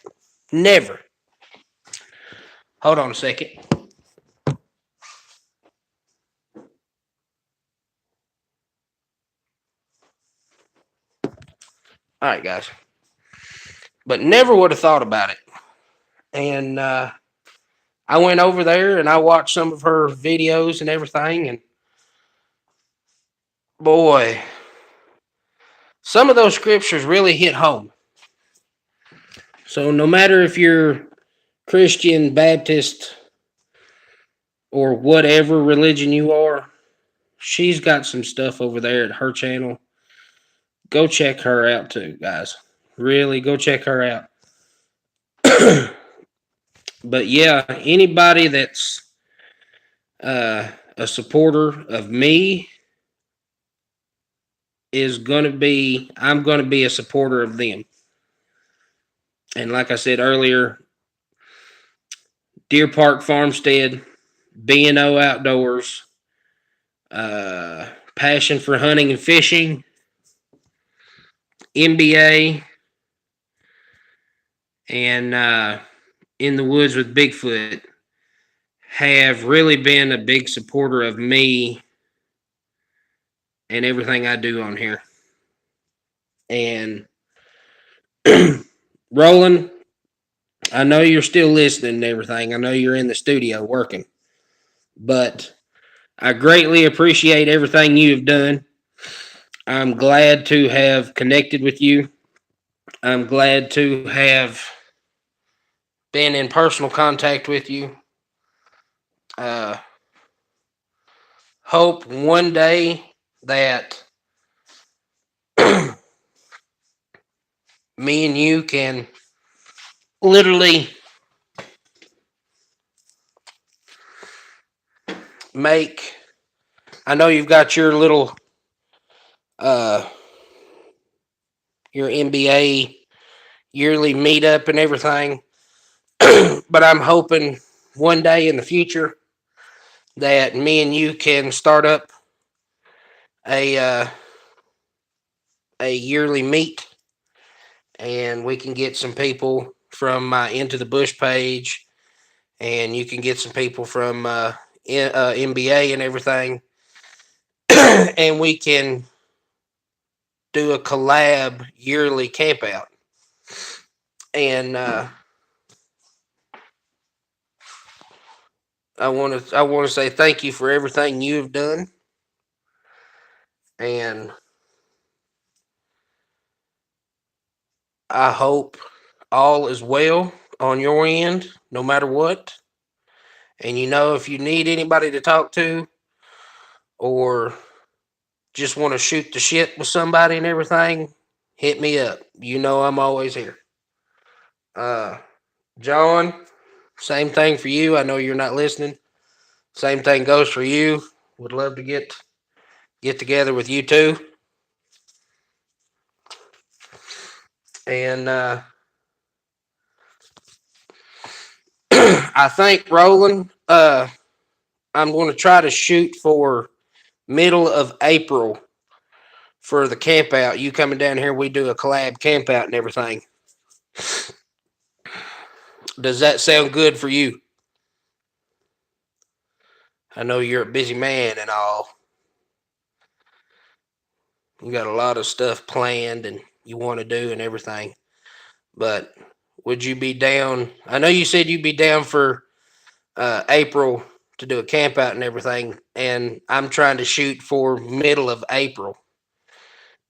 A: Never. Hold on a second. All right, guys. But never would have thought about it. And I went over there and I watched some of her videos and everything. And boy, some of those scriptures really hit home. So no matter if you're Christian, Baptist, or whatever religion you are, she's got some stuff over there at her channel. Go check her out too, guys. Really, go check her out. But yeah, anybody that's a supporter of me I'm going to be a supporter of them. And like I said earlier, Deer Park Farmstead, B&O Outdoors, Passion for Hunting and Fishing, NBA, and In the Woods with Bigfoot have really been a big supporter of me and everything I do on here. And Roland, I know you're still listening and everything. I know you're in the studio working. But I greatly appreciate everything you have done. I'm glad to have connected with you. I'm glad to have been in personal contact with you. Hope one day that me and you can literally make. I know you've got your little uh your NBA yearly meetup and everything, but I'm hoping one day in the future that me and you can start up a uh, a yearly meet, and we can get some people from my Into the Bush page, and you can get some people from NBA and everything, and we can do a collab yearly camp out. And I want to say thank you for everything you have done, and I hope all is well on your end, no matter what. And if you need anybody to talk to, or just want to shoot the shit with somebody and everything, hit me up. I'm always here. Uh, John, same thing for you. I know you're not listening. Same thing goes for you. Would love to get together with you too. And I think Roland, I'm going to try to shoot for middle of April for the camp out. You coming down here, we do a collab camp out and everything. Does that sound good for you? I know you're a busy man and all. You got a lot of stuff planned and you want to do and everything. But would you be down? I know you said you'd be down for April to do a camp out and everything. And I'm trying to shoot for middle of April.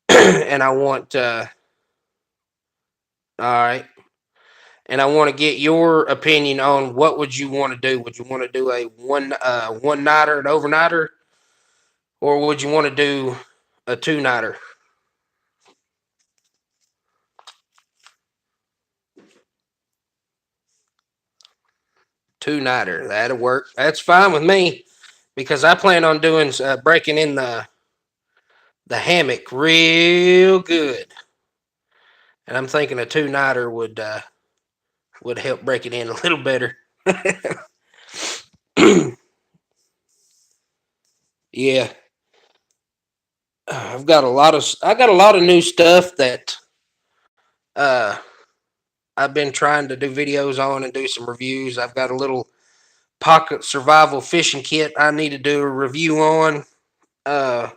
A: And I want, all right. And I want to get your opinion on what would you want to do? Would you want to do a one nighter, an overnighter, or would you want to do a two nighter? Two nighter, that'll work. That's fine with me because I plan on doing breaking in the hammock real good, and I'm thinking a two nighter would help break it in a little better. Yeah, I got a lot of new stuff that uh I've been trying to do videos on and do some reviews. I've got a little pocket survival fishing kit I need to do a review on. Uh,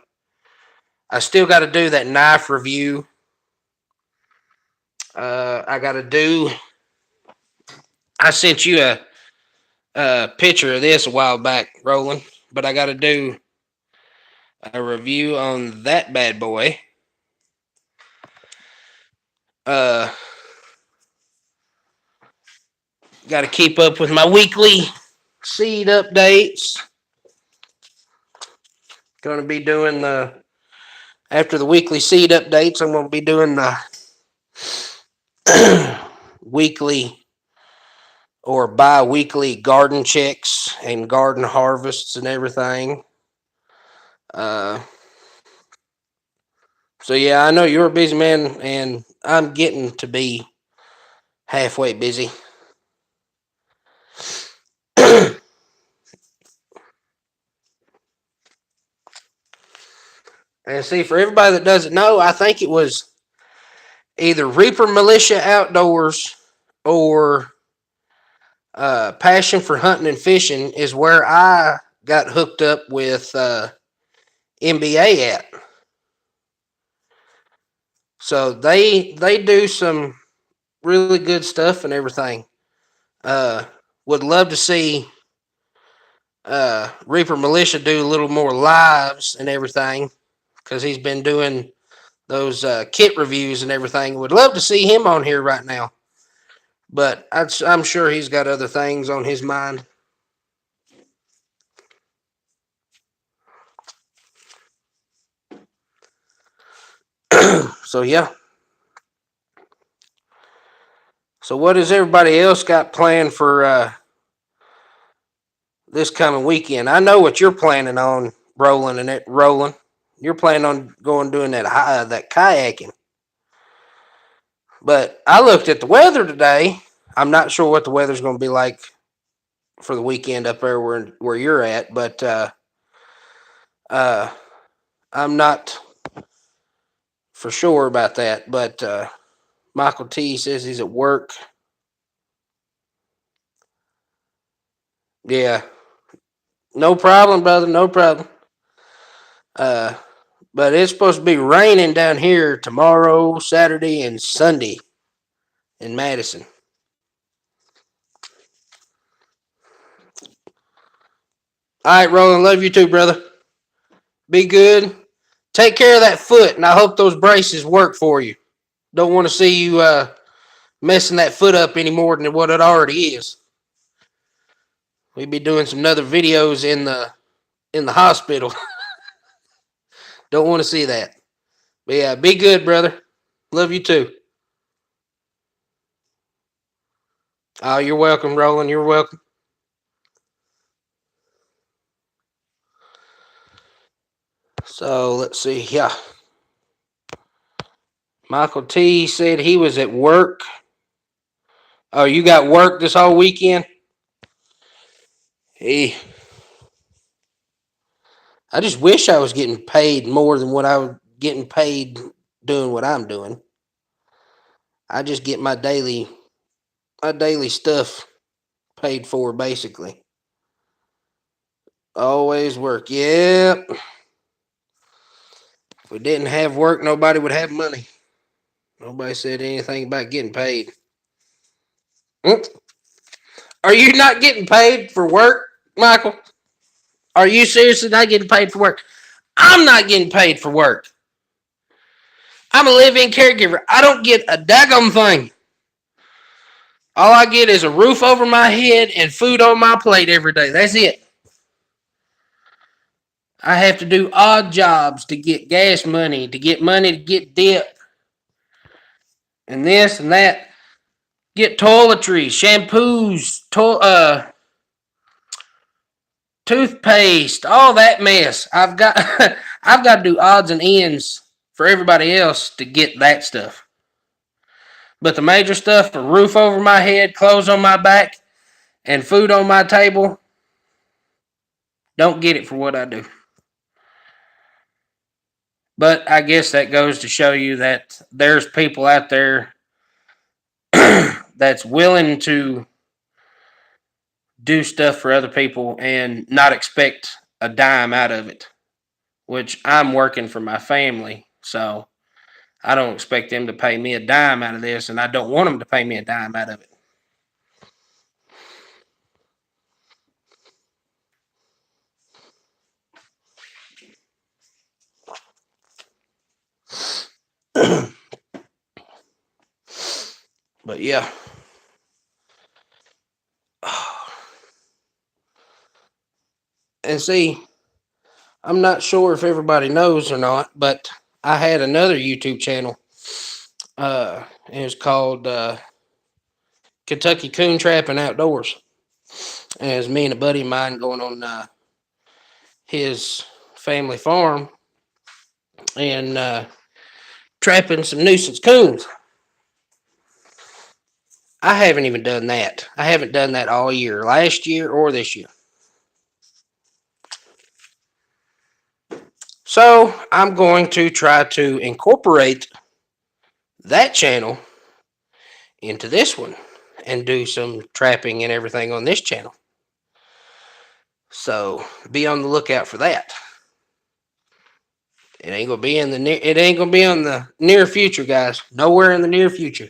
A: I still got to do that knife review. I got to do. I sent you a picture of this a while back, Roland, but I got to do a review on that bad boy. Uh, got to keep up with my weekly seed updates. Going to be doing after the weekly seed updates. I'm going to be doing the weekly or bi-weekly garden checks and garden harvests and everything. Uh, so yeah, I know you're a busy man, and I'm getting to be halfway busy. And see, for everybody that doesn't know, I think it was either Reaper Militia Outdoors or Passion for Hunting and Fishing is where I got hooked up with NBA at. So they do some really good stuff and everything. Uh, would love to see Reaper Militia do a little more lives and everything because he's been doing those kit reviews and everything. Would love to see him on here right now, but I'm sure he's got other things on his mind. So yeah, So what has everybody else got planned for this coming weekend? I know what you're planning on, rolling. You're planning on going doing that kayaking. But I looked at the weather today. I'm not sure what the weather's going to be like for the weekend up there where you're at, but uh, I'm not for sure about that. But Michael T says he's at work. Yeah, no problem, brother. No problem. Uh, but it's supposed to be raining down here tomorrow, Saturday, and Sunday in Madison. All right, Roland. Love you too, brother. Be good. Take care of that foot, and I hope those braces work for you. Don't want to see you messing that foot up any more than what it already is. We'll be doing some other videos in the hospital. Don't want to see that. But yeah, be good, brother. Love you too. Oh, you're welcome, Roland. You're welcome. So let's see. Yeah. Michael T said he was at work. Oh, you got work this whole weekend? Hey, I just wish I was getting paid more than what I was getting paid doing what I'm doing. I just get my daily stuff paid for basically. Always work. Yep. If we didn't have work, nobody would have money. Nobody said anything about getting paid. Are you not getting paid for work, Michael? Are you seriously not getting paid for work? I'm not getting paid for work. I'm a live-in caregiver. I don't get a daggum thing. All I get is a roof over my head and food on my plate every day. That's it. I have to do odd jobs to get gas money, to get dip, and this and that. Get toiletries, shampoos, toothpaste, all that mess. I've got I've got to do odds and ends for everybody else to get that stuff. But the major stuff, a roof over my head, clothes on my back, and food on my table, don't get it for what I do. But I guess that goes to show you that there's people out there that's willing to do stuff for other people and not expect a dime out of it, which I'm working for my family. So I don't expect them to pay me a dime out of this, and I don't want them to pay me a dime out of it. But yeah. And see, I'm not sure if everybody knows or not, but I had another YouTube channel. It was called Kentucky Coon Trapping Outdoors. And it was me and a buddy of mine going on his family farm and trapping some nuisance coons. I haven't even done that. I haven't done that all year, last year or this year. So I'm going to try to incorporate that channel into this one and do some trapping and everything on this channel. So be on the lookout for that. It ain't gonna be on the near future, guys. Nowhere in the near future.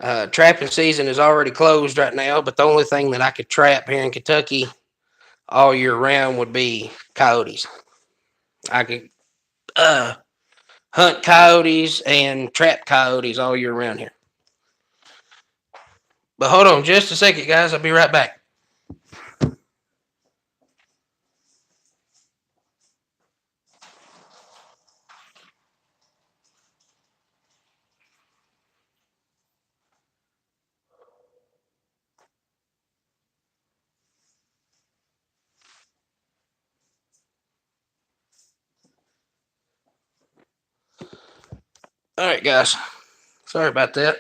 A: Trapping season is already closed right now, but the only thing that I could trap here in Kentucky all year round would be coyotes. I could hunt coyotes and trap coyotes all year round here. But hold on just a second, guys. I'll be right back. All right, guys. Sorry about that.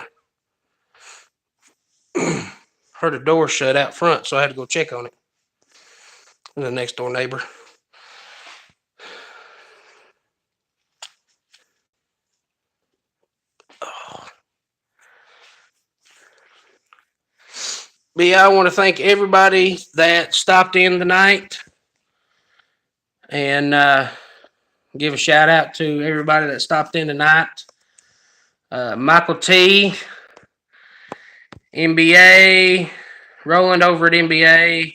A: Heard a door shut out front, so I had to go check on it. The next door neighbor. But yeah, I want to thank everybody that stopped in tonight, and give a shout out to everybody that stopped in tonight. Michael T, NBA, Roland over at NBA,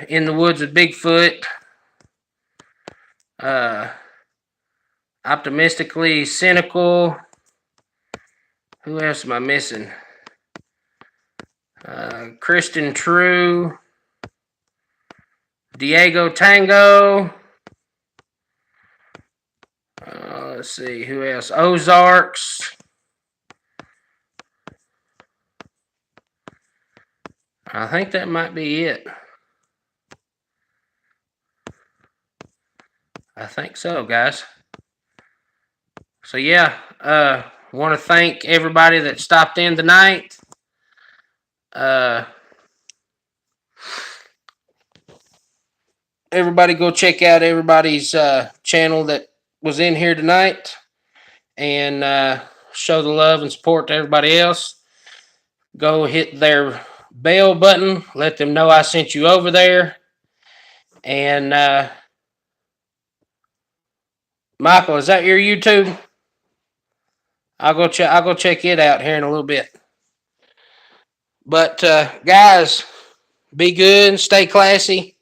A: In the Woods with Bigfoot, Optimistically Cynical. Who else am I missing? Kristen True, Diego Tango. Let's see, who else? Ozarks. I think that might be it. I think so, guys. So yeah, want to thank everybody that stopped in tonight. Everybody go check out everybody's channel that was in here tonight, and show the love and support to everybody else. Go hit their bell button. Let them know I sent you over there. And Michael, is that your YouTube? I'll go check it out here in a little bit. But guys, be good and stay classy,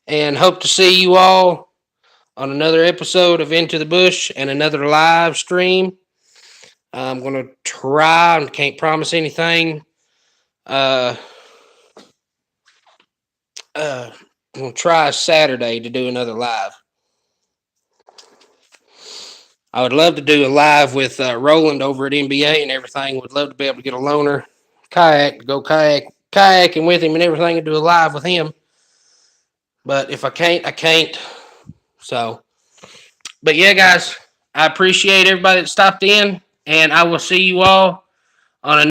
A: and hope to see you all on another episode of Into the Bush and another live stream. I'm going to try and can't promise anything. I'm going to try Saturday to do another live. I would love to do a live with Roland over at NBA and everything. Would love to be able to get a loaner kayak to go kayaking with him and everything, and do a live with him. But if I can't, I can't. So, but yeah, guys, I appreciate everybody that stopped in, and I will see you all on a